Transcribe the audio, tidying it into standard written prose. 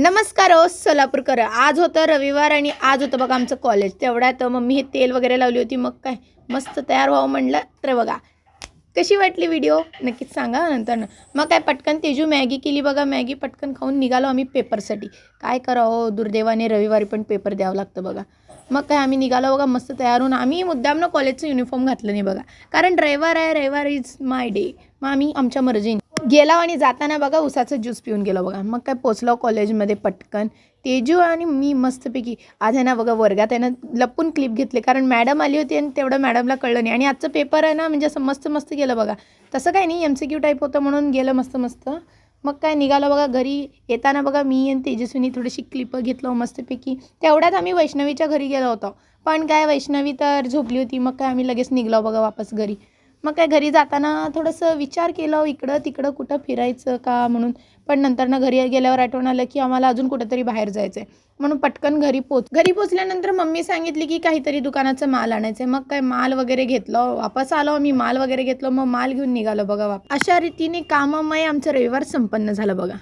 नमस्कार हो सोलापूरकर. आज होतं रविवार आणि आज होतं बघा आमचं कॉलेज. तेवढ्यात मम्मी हे तेल वगैरे लावली होती. मग काय मस्त तयार व्हावं म्हणलं. तर बघा कशी वाटली व्हिडिओ नक्कीच सांगा नंतर. मग काय पटकन तेजू मॅगी केली बघा. मॅगी पटकन खाऊन निघालो आम्ही पेपरसाठी. काय करावं दुर्दैवाने रविवारी पण पेपर द्यावं लागतं बघा. मग काय आम्ही निघालो बघा मस्त तयार होऊन. आम्ही मुद्दामनं कॉलेजचं युनिफॉर्म घातलं नाही बघा, कारण रविवार आहे, रविवार इज माय डे. मग आम्ही आमच्या मर्जीने गेलो आणि जाताना बघा उसाचं ज्यूस पिऊन गेलो बघा. मग काय पोचलो कॉलेजमध्ये पटकन. तेजू आणि मी मस्तपैकी आज आहे ना बघा वर्गात आहे ना लपून क्लिप घेतले, कारण मॅडम आली होती आणि तेवढं मॅडमला कळलं नाही. आणि आजचं पेपर आहे ना म्हणजे असं मस्त मस्त गेलं बघा. तसं काही नाही, MCQ टाईप होतं म्हणून गेलं मस्त मस्त. मग काय निघालो बघा घरी. येताना बघा मी आणि तेजस्विनी थोडीशी क्लिप घेतलो मस्तपैकी. तेवढ्यात आम्ही वैष्णवीच्या घरी गेलो होतो, पण काय वैष्णवी तर झोपली होती. मग काय आम्ही लगेच निघलो बघा वापस घरी. मग काय घरी जाताना थोडंसं विचार केलं इकडं तिकडं कुठं फिरायचं का म्हणून. पण नंतर घरी गेल्यावर आठवण आलं की आम्हाला अजून कुठंतरी बाहेर जायचं आहे, म्हणून पटकन घरी पोचल्यानंतर मम्मी सांगितली की काहीतरी दुकानाचं माल आणायचं आहे. मग काय माल वगैरे घेतलं, वापस आलो आम्ही, माल वगैरे घेतलं, मग माल घेऊन निघालो बघा वापस. अशा रीतीने कामामुळे आमचं रविवार संपन्न झालं बघा.